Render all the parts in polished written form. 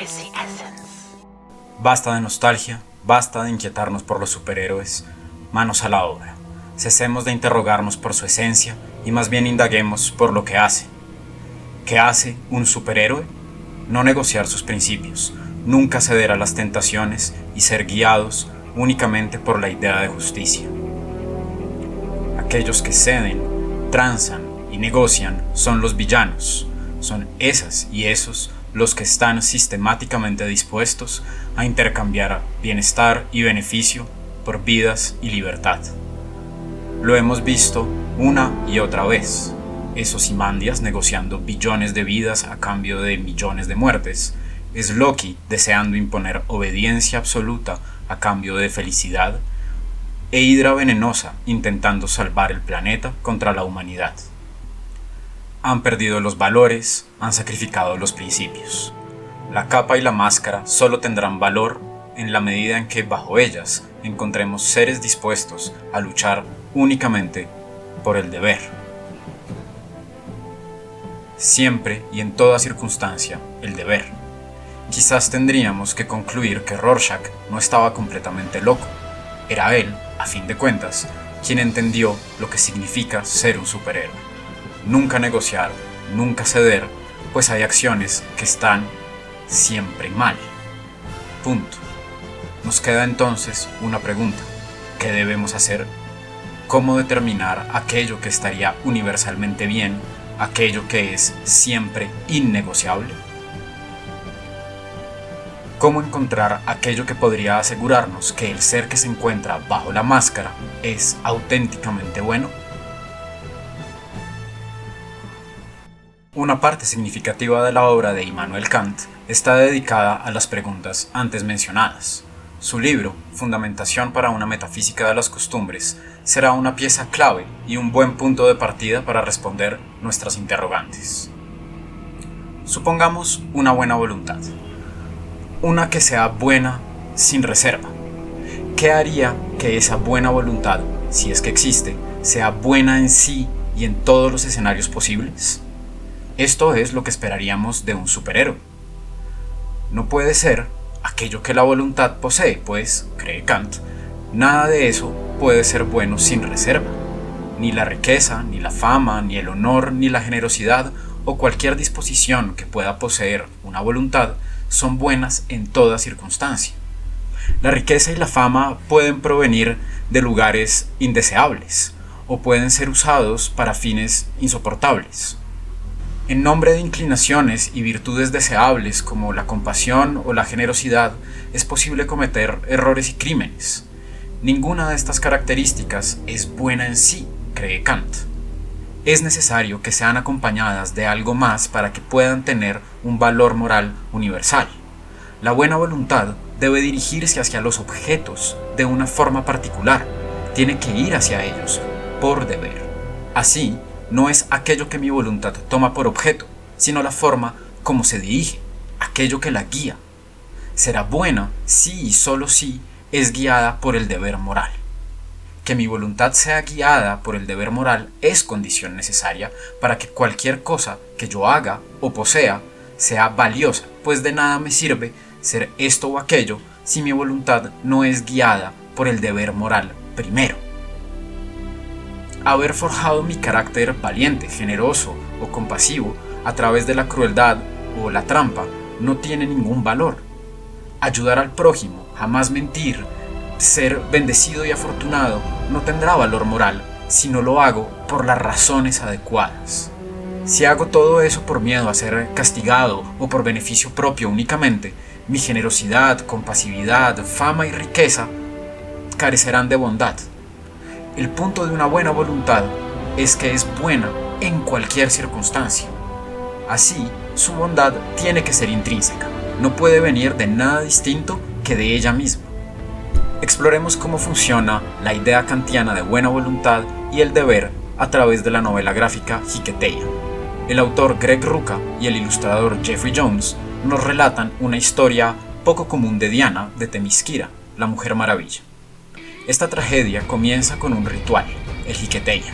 Legacy Essence. Basta de nostalgia, basta de inquietarnos por los superhéroes, manos a la obra. Cesemos de interrogarnos por su esencia y más bien indaguemos por lo que hace. ¿Qué hace un superhéroe? No negociar sus principios, nunca ceder a las tentaciones y ser guiados únicamente por la idea de justicia. Aquellos que ceden, transan y negocian son los villanos, son esas y esos los que están sistemáticamente dispuestos a intercambiar bienestar y beneficio por vidas y libertad. Lo hemos visto una y otra vez, esos Imandias negociando billones de vidas a cambio de millones de muertes, es Loki deseando imponer obediencia absoluta a cambio de felicidad, e Hydra venenosa intentando salvar el planeta contra la humanidad. Han perdido los valores, han sacrificado los principios. La capa y la máscara solo tendrán valor en la medida en que bajo ellas encontremos seres dispuestos a luchar únicamente por el deber. Siempre y en toda circunstancia, el deber. Quizás tendríamos que concluir que Rorschach no estaba completamente loco. Era él, a fin de cuentas, quien entendió lo que significa ser un superhéroe. Nunca negociar, nunca ceder, pues hay acciones que están siempre mal. Punto. Nos queda entonces una pregunta. ¿Qué debemos hacer? ¿Cómo determinar aquello que estaría universalmente bien, aquello que es siempre innegociable? ¿Cómo encontrar aquello que podría asegurarnos que el ser que se encuentra bajo la máscara es auténticamente bueno? Una parte significativa de la obra de Immanuel Kant está dedicada a las preguntas antes mencionadas. Su libro, Fundamentación para una metafísica de las costumbres, será una pieza clave y un buen punto de partida para responder nuestras interrogantes. Supongamos una buena voluntad. Una que sea buena sin reserva. ¿Qué haría que esa buena voluntad, si es que existe, sea buena en sí y en todos los escenarios posibles? Esto es lo que esperaríamos de un superhéroe. No puede ser aquello que la voluntad posee, pues, cree Kant, nada de eso puede ser bueno sin reserva. Ni la riqueza, ni la fama, ni el honor, ni la generosidad o cualquier disposición que pueda poseer una voluntad son buenas en toda circunstancia. La riqueza y la fama pueden provenir de lugares indeseables o pueden ser usados para fines insoportables. En nombre de inclinaciones y virtudes deseables como la compasión o la generosidad, es posible cometer errores y crímenes. Ninguna de estas características es buena en sí, cree Kant. Es necesario que sean acompañadas de algo más para que puedan tener un valor moral universal. La buena voluntad debe dirigirse hacia los objetos de una forma particular, tiene que ir hacia ellos por deber. Así, no es aquello que mi voluntad toma por objeto, sino la forma como se dirige, aquello que la guía. Será buena si y solo si es guiada por el deber moral. Que mi voluntad sea guiada por el deber moral es condición necesaria para que cualquier cosa que yo haga o posea sea valiosa, pues de nada me sirve ser esto o aquello si mi voluntad no es guiada por el deber moral primero. Haber forjado mi carácter valiente, generoso o compasivo a través de la crueldad o la trampa no tiene ningún valor. Ayudar al prójimo, jamás mentir, ser bendecido y afortunado no tendrá valor moral si no lo hago por las razones adecuadas. Si hago todo eso por miedo a ser castigado o por beneficio propio únicamente, mi generosidad, compasividad, fama y riqueza carecerán de bondad. El punto de una buena voluntad es que es buena en cualquier circunstancia. Así, su bondad tiene que ser intrínseca, no puede venir de nada distinto que de ella misma. Exploremos cómo funciona la idea kantiana de buena voluntad y el deber a través de la novela gráfica Hiketeia. El autor Greg Rucka y el ilustrador Jeffrey Jones nos relatan una historia poco común de Diana de Themyscira, la Mujer Maravilla. Esta tragedia comienza con un ritual, el Hiketeia,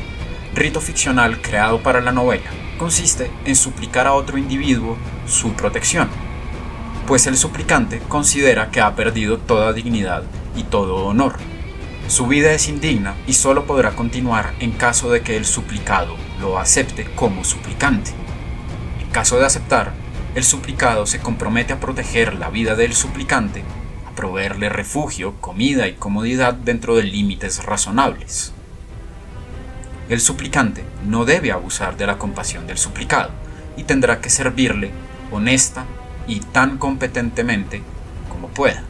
rito ficcional creado para la novela. Consiste en suplicar a otro individuo su protección. pues el suplicante considera que ha perdido toda dignidad y todo honor. Su vida es indigna y solo podrá continuar en caso de que el suplicado lo acepte como suplicante. En caso de aceptar, el suplicado se compromete a proteger la vida del suplicante, a proveerle refugio, comida y comodidad dentro de límites razonables. El suplicante no debe abusar de la compasión del suplicado y tendrá que servirle honesta y tan competentemente como pueda.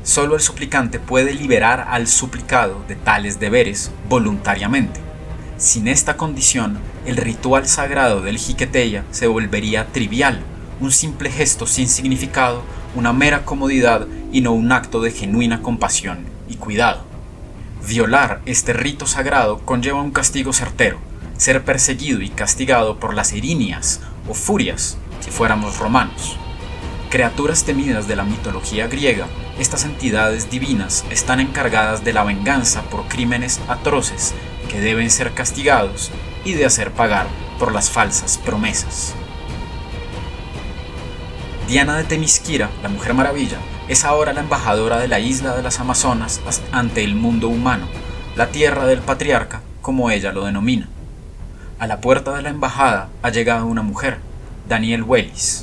Solo el suplicante puede liberar al suplicado de tales deberes voluntariamente. Sin esta condición, el ritual sagrado del jiqueteya se volvería trivial, un simple gesto sin significado, una mera comodidad y no un acto de genuina compasión y cuidado. Violar este rito sagrado conlleva un castigo certero, ser perseguido y castigado por las erinias o furias, si fuéramos romanos. Criaturas temidas de la mitología griega, estas entidades divinas están encargadas de la venganza por crímenes atroces que deben ser castigados y de hacer pagar por las falsas promesas. Diana de Temisquira, la Mujer Maravilla, es ahora la embajadora de la isla de las Amazonas ante el mundo humano, la tierra del patriarca, como ella lo denomina. A la puerta de la embajada ha llegado una mujer, Danielle Wellis.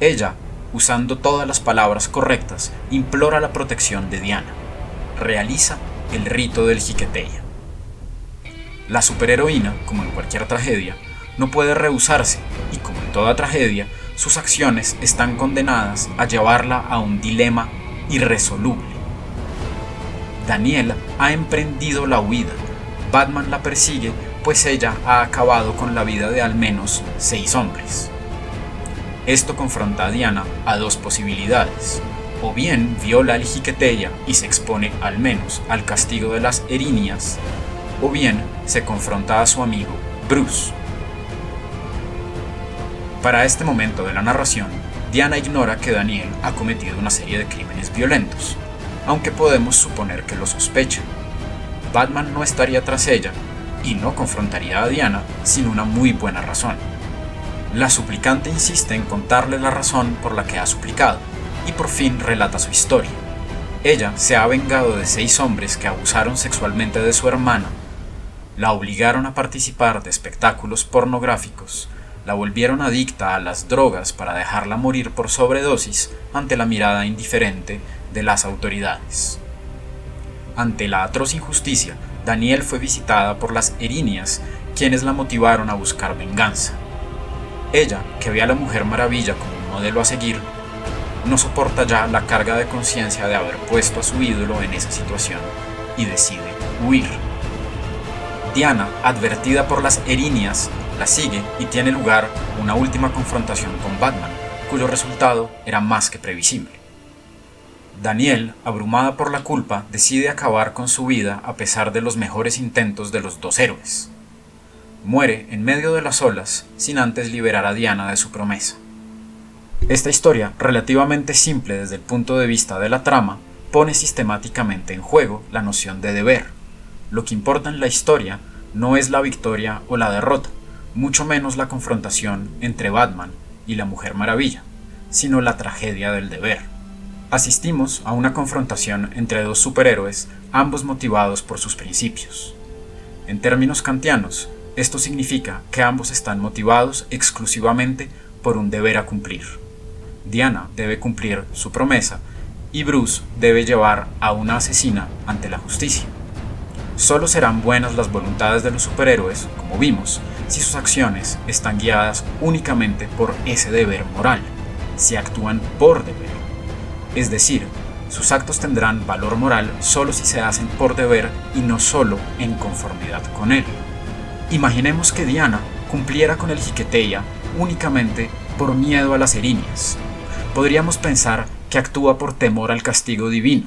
Ella, usando todas las palabras correctas, implora la protección de Diana. Realiza el rito del jiqueteya. La superheroína, como en cualquier tragedia, no puede rehusarse y, como en toda tragedia, sus acciones están condenadas a llevarla a un dilema irresoluble. Danielle ha emprendido la huida. Batman la persigue, pues ella ha acabado con la vida de al menos 6 hombres. Esto confronta a Diana a 2 posibilidades: o bien viola el jiqueteya y se expone al menos al castigo de las erinias, o bien se confronta a su amigo Bruce. Para este momento de la narración, Diana ignora que Danielle ha cometido una serie de crímenes violentos, aunque podemos suponer que lo sospecha. Batman no estaría tras ella y no confrontaría a Diana sin una muy buena razón. La suplicante insiste en contarle la razón por la que ha suplicado, y por fin relata su historia. Ella se ha vengado de 6 hombres que abusaron sexualmente de su hermana, la obligaron a participar de espectáculos pornográficos, la volvieron adicta a las drogas para dejarla morir por sobredosis ante la mirada indiferente de las autoridades. Ante la atroz injusticia, Danielle fue visitada por las erinias, quienes la motivaron a buscar venganza. Ella, que ve a la Mujer Maravilla como un modelo a seguir, no soporta ya la carga de conciencia de haber puesto a su ídolo en esa situación y decide huir. Diana, advertida por las erinias, la sigue y tiene lugar una última confrontación con Batman, cuyo resultado era más que previsible. Danielle, abrumada por la culpa, decide acabar con su vida a pesar de los mejores intentos de los 2 héroes. Muere en medio de las olas sin antes liberar a Diana de su promesa. Esta historia, relativamente simple desde el punto de vista de la trama, pone sistemáticamente en juego la noción de deber. Lo que importa en la historia no es la victoria o la derrota, mucho menos la confrontación entre Batman y la Mujer Maravilla, sino la tragedia del deber. Asistimos a una confrontación entre 2 superhéroes, ambos motivados por sus principios. En términos kantianos, esto significa que ambos están motivados exclusivamente por un deber a cumplir. Diana debe cumplir su promesa y Bruce debe llevar a una asesina ante la justicia. Solo serán buenas las voluntades de los superhéroes, como vimos, si sus acciones están guiadas únicamente por ese deber moral, si actúan por deber. Es decir, sus actos tendrán valor moral solo si se hacen por deber y no solo en conformidad con él. Imaginemos que Diana cumpliera con el jiqueteya únicamente por miedo a las erinias. Podríamos pensar que actúa por temor al castigo divino,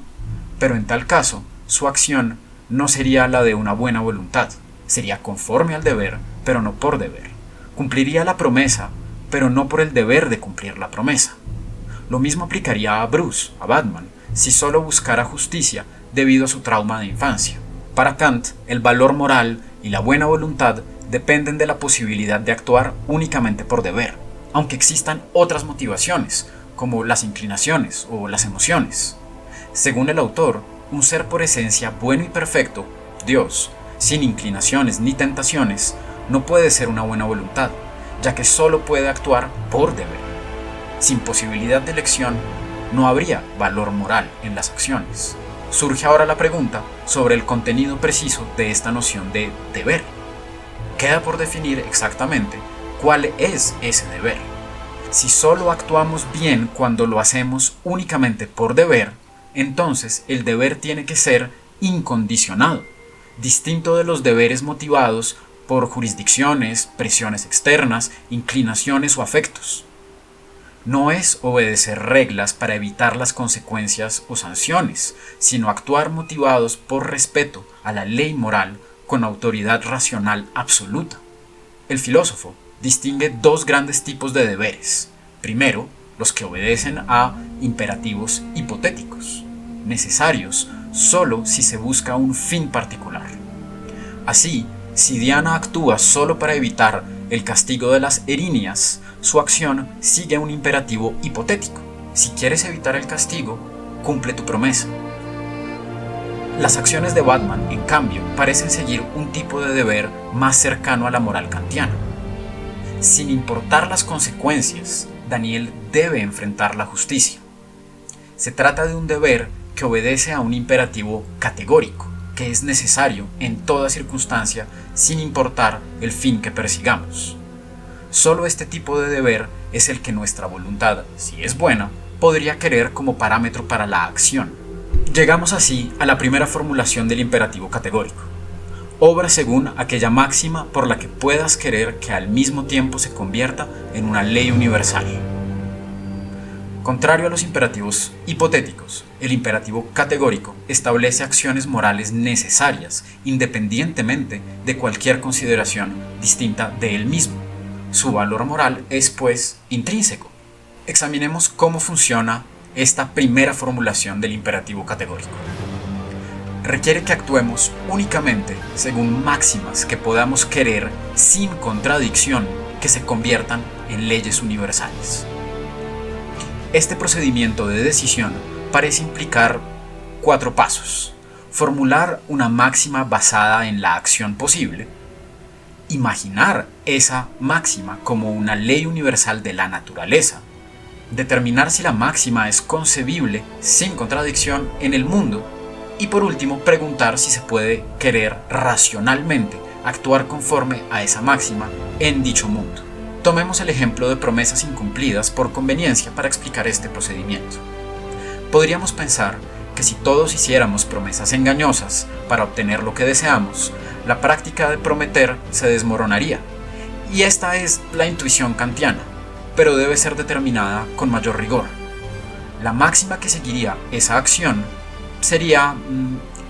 pero en tal caso, su acción no sería la de una buena voluntad, sería conforme al deber, pero no por deber. Cumpliría la promesa, pero no por el deber de cumplir la promesa. Lo mismo aplicaría a Bruce, a Batman, si solo buscara justicia debido a su trauma de infancia. Para Kant, el valor moral y la buena voluntad dependen de la posibilidad de actuar únicamente por deber, aunque existan otras motivaciones, como las inclinaciones o las emociones. Según el autor, un ser por esencia bueno y perfecto, Dios, sin inclinaciones ni tentaciones, no puede ser una buena voluntad, ya que solo puede actuar por deber. Sin posibilidad de elección, no habría valor moral en las acciones. Surge ahora la pregunta sobre el contenido preciso de esta noción de deber. Queda por definir exactamente cuál es ese deber. Si solo actuamos bien cuando lo hacemos únicamente por deber, entonces el deber tiene que ser incondicionado, distinto de los deberes motivados por jurisdicciones, presiones externas, inclinaciones o afectos. No es obedecer reglas para evitar las consecuencias o sanciones, sino actuar motivados por respeto a la ley moral con autoridad racional absoluta. El filósofo distingue dos grandes tipos de deberes. Primero, los que obedecen a imperativos hipotéticos, necesarios solo si se busca un fin particular. Así, si Diana actúa solo para evitar el castigo de las erinias, su acción sigue un imperativo hipotético. Si quieres evitar el castigo, cumple tu promesa. Las acciones de Batman, en cambio, parecen seguir un tipo de deber más cercano a la moral kantiana. Sin importar las consecuencias, Daniel debe enfrentar la justicia. Se trata de un deber que obedece a un imperativo categórico, que es necesario en toda circunstancia sin importar el fin que persigamos. Solo este tipo de deber es el que nuestra voluntad, si es buena, podría querer como parámetro para la acción. Llegamos así a la primera formulación del imperativo categórico. Obra según aquella máxima por la que puedas querer que al mismo tiempo se convierta en una ley universal. Contrario a los imperativos hipotéticos, el imperativo categórico establece acciones morales necesarias independientemente de cualquier consideración distinta de él mismo. Su valor moral es, pues, intrínseco. Examinemos cómo funciona esta primera formulación del imperativo categórico. Requiere que actuemos únicamente según máximas que podamos querer sin contradicción que se conviertan en leyes universales. Este procedimiento de decisión parece implicar 4 pasos: formular una máxima basada en la acción posible, imaginar esa máxima como una ley universal de la naturaleza, determinar si la máxima es concebible sin contradicción en el mundo y, por último, preguntar si se puede querer racionalmente actuar conforme a esa máxima en dicho mundo. Tomemos el ejemplo de promesas incumplidas por conveniencia para explicar este procedimiento. Podríamos pensar que si todos hiciéramos promesas engañosas para obtener lo que deseamos, la práctica de prometer se desmoronaría. Y esta es la intuición kantiana, pero debe ser determinada con mayor rigor. La máxima que seguiría esa acción sería: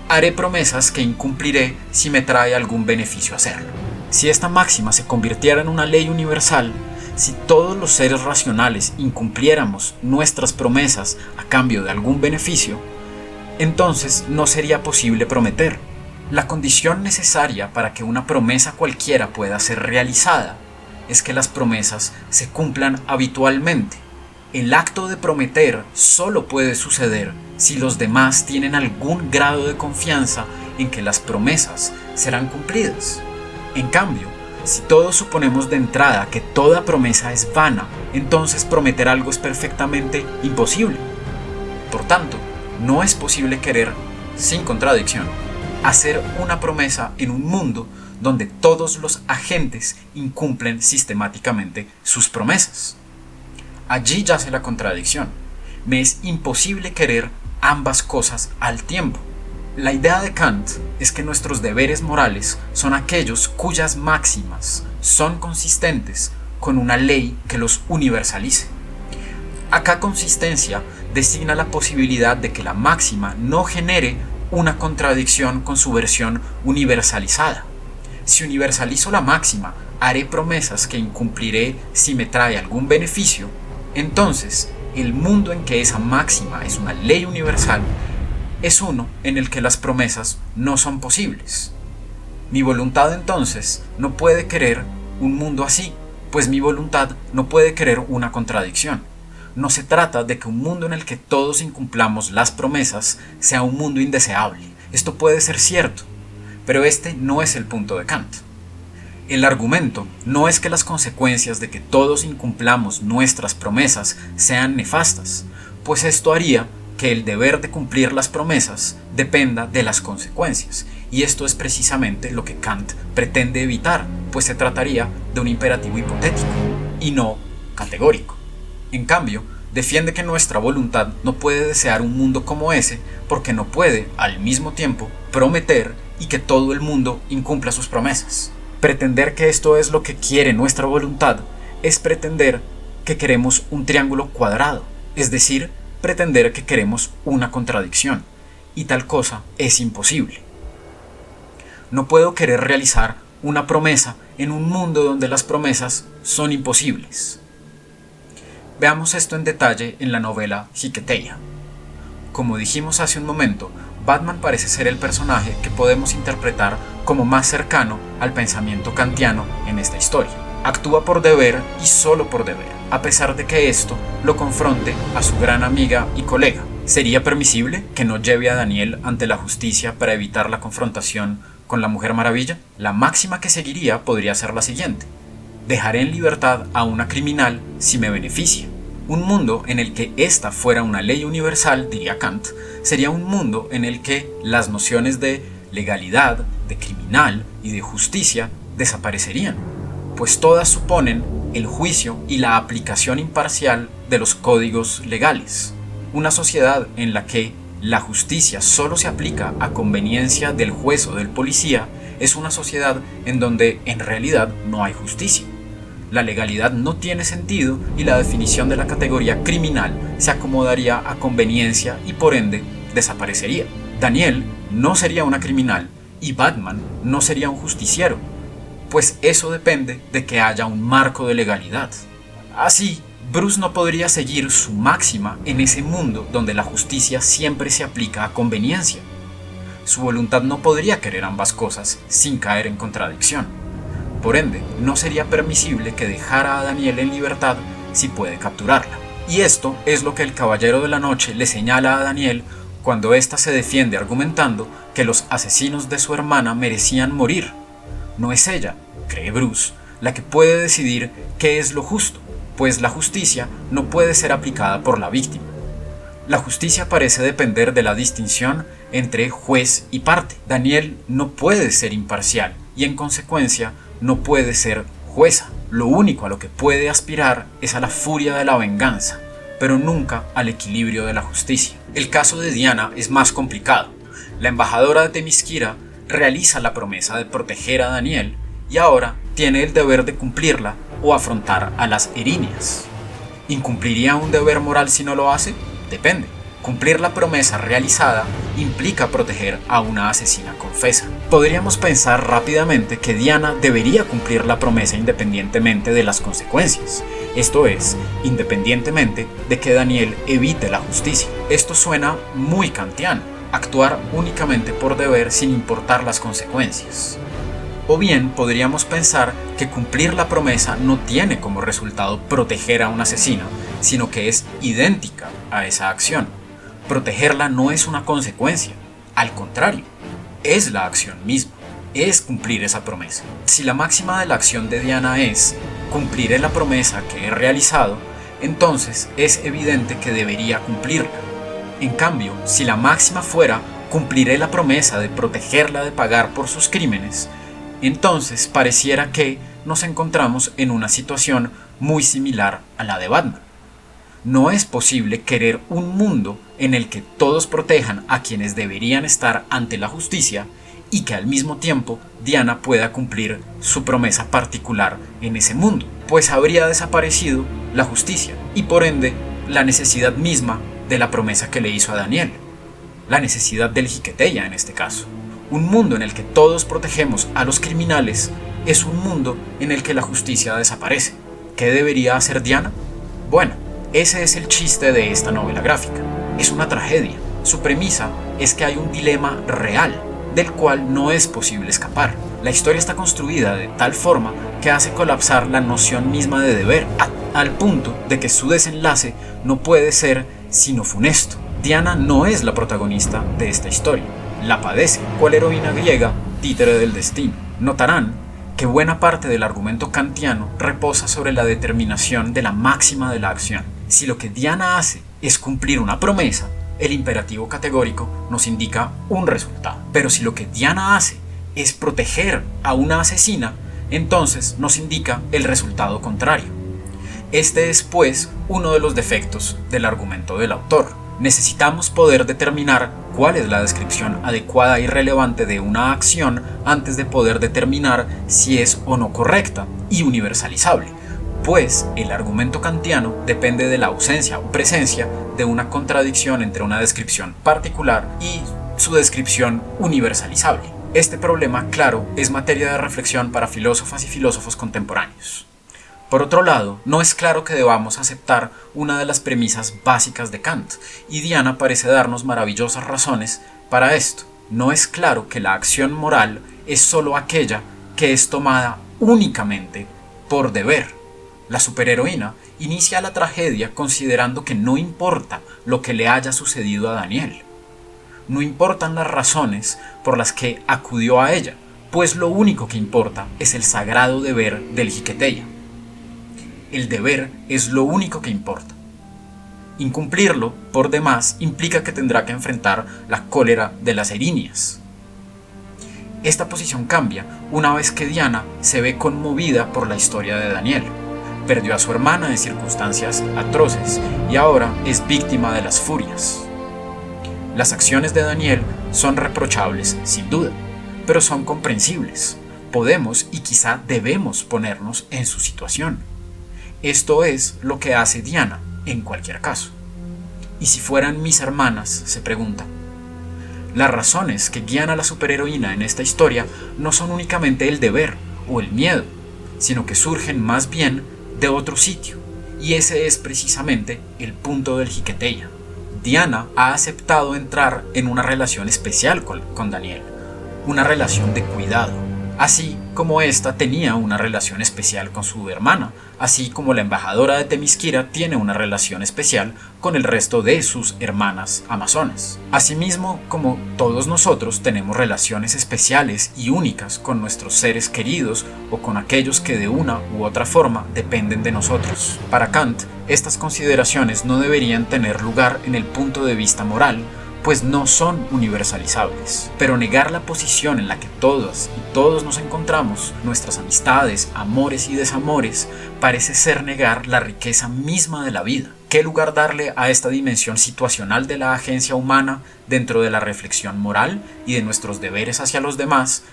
haré promesas que incumpliré si me trae algún beneficio hacerlo. Si esta máxima se convirtiera en una ley universal, si todos los seres racionales incumpliéramos nuestras promesas a cambio de algún beneficio, entonces no sería posible prometer. La condición necesaria para que una promesa cualquiera pueda ser realizada es que las promesas se cumplan habitualmente. El acto de prometer solo puede suceder si los demás tienen algún grado de confianza en que las promesas serán cumplidas. En cambio, si todos suponemos de entrada que toda promesa es vana, entonces prometer algo es perfectamente imposible. Por tanto, no es posible querer, sin contradicción, hacer una promesa en un mundo donde todos los agentes incumplen sistemáticamente sus promesas. Allí yace la contradicción. Me es imposible querer ambas cosas al tiempo. La idea de Kant es que nuestros deberes morales son aquellos cuyas máximas son consistentes con una ley que los universalice. Acá consistencia designa la posibilidad de que la máxima no genere una contradicción con su versión universalizada. Si universalizo la máxima, haré promesas que incumpliré si me trae algún beneficio, entonces el mundo en que esa máxima es una ley universal es uno en el que las promesas no son posibles. Mi voluntad entonces no puede querer un mundo así, pues mi voluntad no puede querer una contradicción. no se trata de que un mundo en el que todos incumplamos las promesas sea un mundo indeseable. Esto puede ser cierto, pero este no es el punto de Kant. El argumento no es que las consecuencias de que todos incumplamos nuestras promesas sean nefastas, pues esto haría que el deber de cumplir las promesas dependa de las consecuencias, y esto es precisamente lo que Kant pretende evitar, pues se trataría de un imperativo hipotético y no categórico. En cambio, defiende que nuestra voluntad no puede desear un mundo como ese porque no puede, al mismo tiempo, prometer y que todo el mundo incumpla sus promesas. Pretender que esto es lo que quiere nuestra voluntad es pretender que queremos un triángulo cuadrado, es decir, pretender que queremos una contradicción, y tal cosa es imposible. No puedo querer realizar una promesa en un mundo donde las promesas son imposibles. Veamos esto en detalle en la novela Hiketeia. Como dijimos hace un momento, Batman parece ser el personaje que podemos interpretar como más cercano al pensamiento kantiano en esta historia. Actúa por deber y solo por deber, a pesar de que esto lo confronte a su gran amiga y colega. ¿Sería permisible que no lleve a Daniel ante la justicia para evitar la confrontación con la Mujer Maravilla? La máxima que seguiría podría ser la siguiente: dejaré en libertad a una criminal si me beneficia. Un mundo en el que esta fuera una ley universal, diría Kant, sería un mundo en el que las nociones de legalidad, de criminal y de justicia desaparecerían, pues todas suponen el juicio y la aplicación imparcial de los códigos legales. Una sociedad en la que la justicia solo se aplica a conveniencia del juez o del policía es una sociedad en donde en realidad no hay justicia. La legalidad no tiene sentido y la definición de la categoría criminal se acomodaría a conveniencia y por ende desaparecería. Daniel no sería una criminal y Batman no sería un justiciero, pues eso depende de que haya un marco de legalidad. Así, Bruce no podría seguir su máxima en ese mundo donde la justicia siempre se aplica a conveniencia. Su voluntad no podría querer ambas cosas sin caer en contradicción. Por ende, no sería permisible que dejara a Daniel en libertad si puede capturarla. Y esto es lo que el Caballero de la Noche le señala a Daniel cuando ésta se defiende argumentando que los asesinos de su hermana merecían morir. No es ella, cree Bruce, la que puede decidir qué es lo justo, pues la justicia no puede ser aplicada por la víctima. La justicia parece depender de la distinción entre juez y parte. Daniel no puede ser imparcial y en consecuencia no puede ser jueza. Lo único a lo que puede aspirar es a la furia de la venganza, pero nunca al equilibrio de la justicia. El caso de Diana es más complicado. La embajadora de Themyscira realiza la promesa de proteger a Daniel y ahora tiene el deber de cumplirla o afrontar a las Erinias. ¿Incumpliría un deber moral si no lo hace? Depende. Cumplir la promesa realizada implica proteger a una asesina confesa. Podríamos pensar rápidamente que Diana debería cumplir la promesa independientemente de las consecuencias, esto es, independientemente de que Daniel evite la justicia. Esto suena muy kantiano, actuar únicamente por deber sin importar las consecuencias. O bien podríamos pensar que cumplir la promesa no tiene como resultado proteger a una asesina, sino que es idéntica a esa acción. Protegerla no es una consecuencia, al contrario, es la acción misma, es cumplir esa promesa. Si la máxima de la acción de Diana es cumpliré la promesa que he realizado, entonces es evidente que debería cumplirla. En cambio, si la máxima fuera cumpliré la promesa de protegerla de pagar por sus crímenes, entonces pareciera que nos encontramos en una situación muy similar a la de Batman. No es posible querer un mundo en el que todos protejan a quienes deberían estar ante la justicia y que al mismo tiempo Diana pueda cumplir su promesa particular en ese mundo, pues habría desaparecido la justicia y por ende la necesidad misma de la promesa que le hizo a Daniel, la necesidad del Hiketeia en este caso. Un mundo en el que todos protegemos a los criminales es un mundo en el que la justicia desaparece. ¿Qué debería hacer Diana? Bueno, ese es el chiste de esta novela gráfica. Es una tragedia. Su premisa es que hay un dilema real, del cual no es posible escapar. La historia está construida de tal forma que hace colapsar la noción misma de deber. al punto de que su desenlace no puede ser sino funesto. Diana no es la protagonista de esta historia, la padece, cual heroína griega, títere del destino. Notarán que buena parte del argumento kantiano reposa sobre la determinación de la máxima de la acción. Si lo que Diana hace es cumplir una promesa, el imperativo categórico nos indica un resultado. Pero si lo que Diana hace es proteger a una asesina, entonces nos indica el resultado contrario. Este es, pues, uno de los defectos del argumento del autor. Necesitamos poder determinar cuál es la descripción adecuada y relevante de una acción antes de poder determinar si es o no correcta y universalizable, pues el argumento kantiano depende de la ausencia o presencia de una contradicción entre una descripción particular y su descripción universalizable. Este problema, claro, es materia de reflexión para filósofas y filósofos contemporáneos. Por otro lado, no es claro que debamos aceptar una de las premisas básicas de Kant, y Diana parece darnos maravillosas razones para esto. No es claro que la acción moral es sólo aquella que es tomada únicamente por deber. La superheroína inicia la tragedia considerando que no importa lo que le haya sucedido a Daniel. No importan las razones por las que acudió a ella, pues lo único que importa es el sagrado deber del Jiqueteya. El deber es lo único que importa. Incumplirlo, por demás, implica que tendrá que enfrentar la cólera de las erinias. Esta posición cambia una vez que Diana se ve conmovida por la historia de Daniel. Perdió a su hermana en circunstancias atroces y ahora es víctima de las furias. Las acciones de Daniel son reprochables, sin duda, pero son comprensibles. Podemos y quizá debemos ponernos en su situación. Esto es lo que hace Diana en cualquier caso. ¿Y si fueran mis hermanas?, se pregunta. Las razones que guían a la superheroína en esta historia no son únicamente el deber o el miedo, sino que surgen más bien de otro sitio, y ese es precisamente el punto del Jiqueteya. Diana ha aceptado entrar en una relación especial con Daniel, una relación de cuidado, así como ésta tenía una relación especial con su hermana, así como la embajadora de Temisquira tiene una relación especial con el resto de sus hermanas amazonas. Asimismo, como todos nosotros tenemos relaciones especiales y únicas con nuestros seres queridos o con aquellos que de una u otra forma dependen de nosotros. Para Kant, estas consideraciones no deberían tener lugar en el punto de vista moral, pues no son universalizables. Pero negar la posición en la que todas y todos nos encontramos, nuestras amistades, amores y desamores, parece ser negar la riqueza misma de la vida. ¿Qué lugar darle a esta dimensión situacional de la agencia humana dentro de la reflexión moral y de nuestros deberes hacia los demás?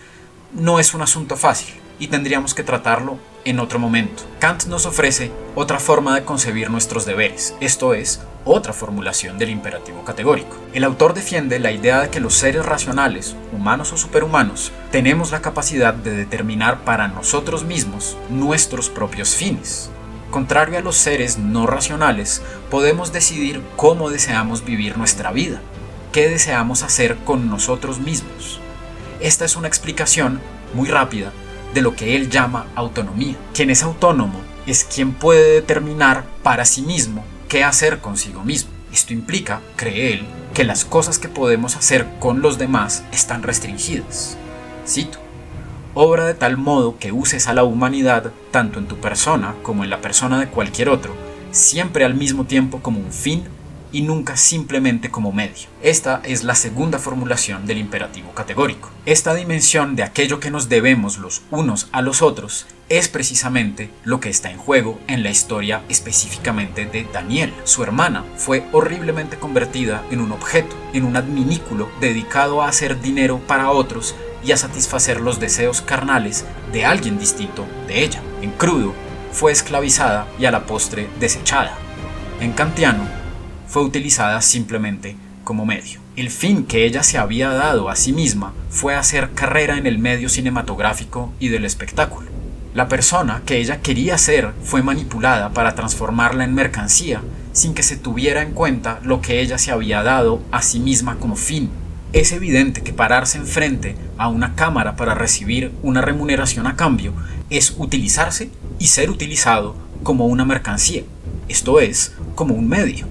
No es un asunto fácil y tendríamos que tratarlo en otro momento. Kant nos ofrece otra forma de concebir nuestros deberes, esto es, otra formulación del imperativo categórico. El autor defiende la idea de que los seres racionales, humanos o superhumanos, tenemos la capacidad de determinar para nosotros mismos nuestros propios fines. Contrario a los seres no racionales, podemos decidir cómo deseamos vivir nuestra vida, qué deseamos hacer con nosotros mismos. Esta es una explicación muy rápida de lo que él llama autonomía. Quien es autónomo es quien puede determinar para sí mismo qué hacer consigo mismo. Esto implica, cree él, que las cosas que podemos hacer con los demás están restringidas. Cito: obra de tal modo que uses a la humanidad, tanto en tu persona como en la persona de cualquier otro, siempre al mismo tiempo como un fin y nunca simplemente como medio. Esta es la segunda formulación del imperativo categórico. Esta dimensión de aquello que nos debemos los unos a los otros es precisamente lo que está en juego en la historia específicamente de Daniel. Su hermana fue horriblemente convertida en un objeto, en un adminículo dedicado a hacer dinero para otros y a satisfacer los deseos carnales de alguien distinto de ella. En crudo, fue esclavizada y a la postre desechada. En kantiano, fue utilizada simplemente como medio. El fin que ella se había dado a sí misma fue hacer carrera en el medio cinematográfico y del espectáculo. La persona que ella quería ser fue manipulada para transformarla en mercancía sin que se tuviera en cuenta lo que ella se había dado a sí misma como fin. Es evidente que pararse enfrente a una cámara para recibir una remuneración a cambio es utilizarse y ser utilizado como una mercancía, esto es, como un medio.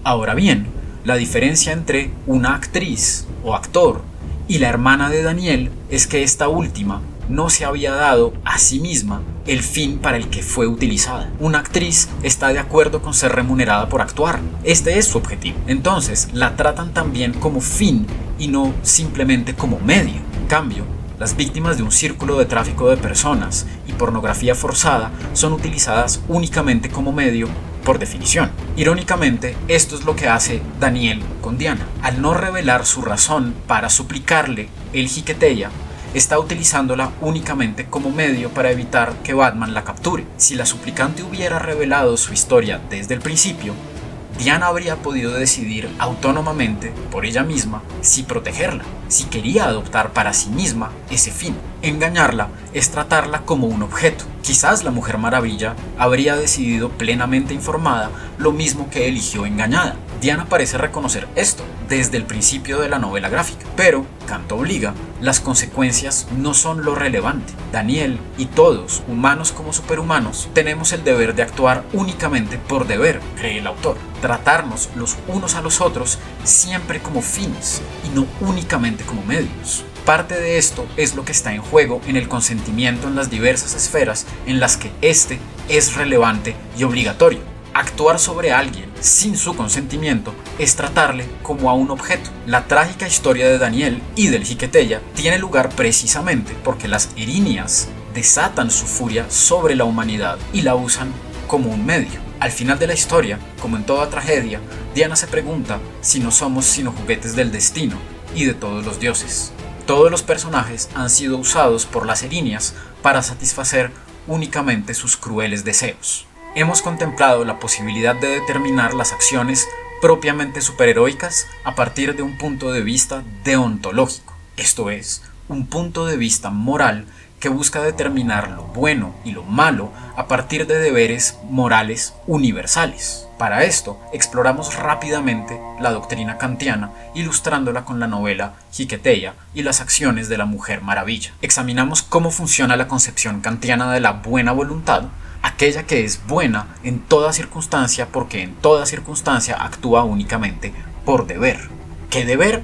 Ahora bien, la diferencia entre una actriz o actor y la hermana de Daniel es que esta última no se había dado a sí misma el fin para el que fue utilizada. Una actriz está de acuerdo con ser remunerada por actuar. Este es su objetivo. Entonces, la tratan también como fin y no simplemente como medio. En cambio, las víctimas de un círculo de tráfico de personas y pornografía forzada son utilizadas únicamente como medio por definición. Irónicamente, esto es lo que hace Daniel con Diana. Al no revelar su razón para suplicarle el jiqueteya, está utilizándola únicamente como medio para evitar que Batman la capture. Si la suplicante hubiera revelado su historia desde el principio, Diana habría podido decidir autónomamente, por ella misma, si protegerla, si quería adoptar para sí misma ese fin. Engañarla es tratarla como un objeto. Quizás la Mujer Maravilla habría decidido plenamente informada lo mismo que eligió engañada. Diana parece reconocer esto desde el principio de la novela gráfica, pero, canto obliga, las consecuencias no son lo relevante. Daniel y todos, humanos como superhumanos, tenemos el deber de actuar únicamente por deber, cree el autor. Tratarnos los unos a los otros siempre como fines y no únicamente como medios. Parte de esto es lo que está en juego en el consentimiento en las diversas esferas en las que este es relevante y obligatorio. Actuar sobre alguien sin su consentimiento es tratarle como a un objeto. La trágica historia de Daniel y del jiqueteya tiene lugar precisamente porque las erinias desatan su furia sobre la humanidad y la usan como un medio. Al final de la historia, como en toda tragedia, Diana se pregunta si no somos sino juguetes del destino y de todos los dioses. Todos los personajes han sido usados por las erinias para satisfacer únicamente sus crueles deseos. Hemos contemplado la posibilidad de determinar las acciones propiamente superheroicas a partir de un punto de vista deontológico, esto es, un punto de vista moral que busca determinar lo bueno y lo malo a partir de deberes morales universales. Para esto, exploramos rápidamente la doctrina kantiana, ilustrándola con la novela Jiqueteya y las acciones de la Mujer Maravilla. Examinamos cómo funciona la concepción kantiana de la buena voluntad, aquella que es buena en toda circunstancia porque en toda circunstancia actúa únicamente por deber. ¿Qué deber?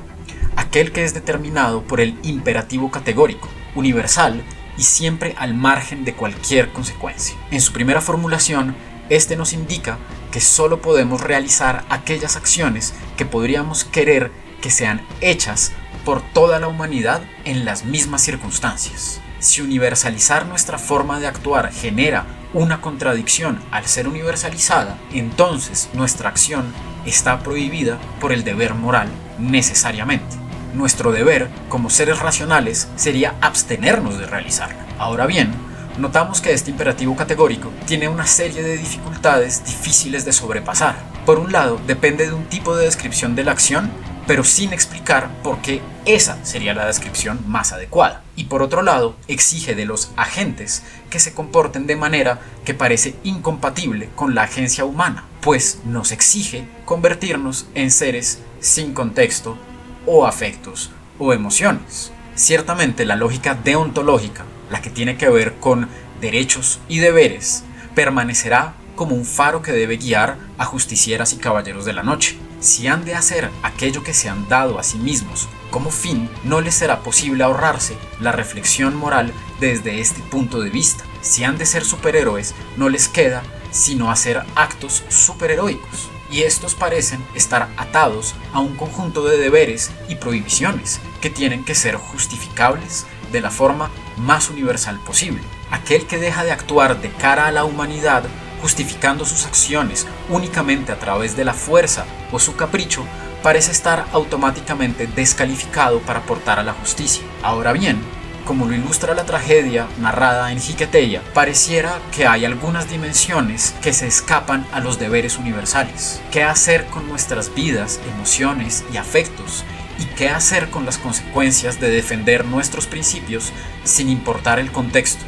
Aquel que es determinado por el imperativo categórico, universal y siempre al margen de cualquier consecuencia. En su primera formulación, este nos indica que solo podemos realizar aquellas acciones que podríamos querer que sean hechas por toda la humanidad en las mismas circunstancias. Si universalizar nuestra forma de actuar genera una contradicción al ser universalizada, entonces nuestra acción está prohibida por el deber moral necesariamente. Nuestro deber, como seres racionales, sería abstenernos de realizarla. Ahora bien, notamos que este imperativo categórico tiene una serie de dificultades difíciles de sobrepasar. Por un lado, depende de un tipo de descripción de la acción, pero sin explicar por qué esa sería la descripción más adecuada. Y por otro lado, exige de los agentes que se comporten de manera que parece incompatible con la agencia humana, pues nos exige convertirnos en seres sin contexto o afectos o emociones. Ciertamente la lógica deontológica, la que tiene que ver con derechos y deberes, permanecerá como un faro que debe guiar a justicieras y caballeros de la noche. Si han de hacer aquello que se han dado a sí mismos como fin, no les será posible ahorrarse la reflexión moral desde este punto de vista. Si han de ser superhéroes, no les queda sino hacer actos superheroicos. Y estos parecen estar atados a un conjunto de deberes y prohibiciones que tienen que ser justificables de la forma más universal posible. Aquel que deja de actuar de cara a la humanidad justificando sus acciones únicamente a través de la fuerza o su capricho, parece estar automáticamente descalificado para aportar a la justicia. Ahora bien, como lo ilustra la tragedia narrada en Jiqueteya, pareciera que hay algunas dimensiones que se escapan a los deberes universales. ¿Qué hacer con nuestras vidas, emociones y afectos? ¿Y qué hacer con las consecuencias de defender nuestros principios sin importar el contexto?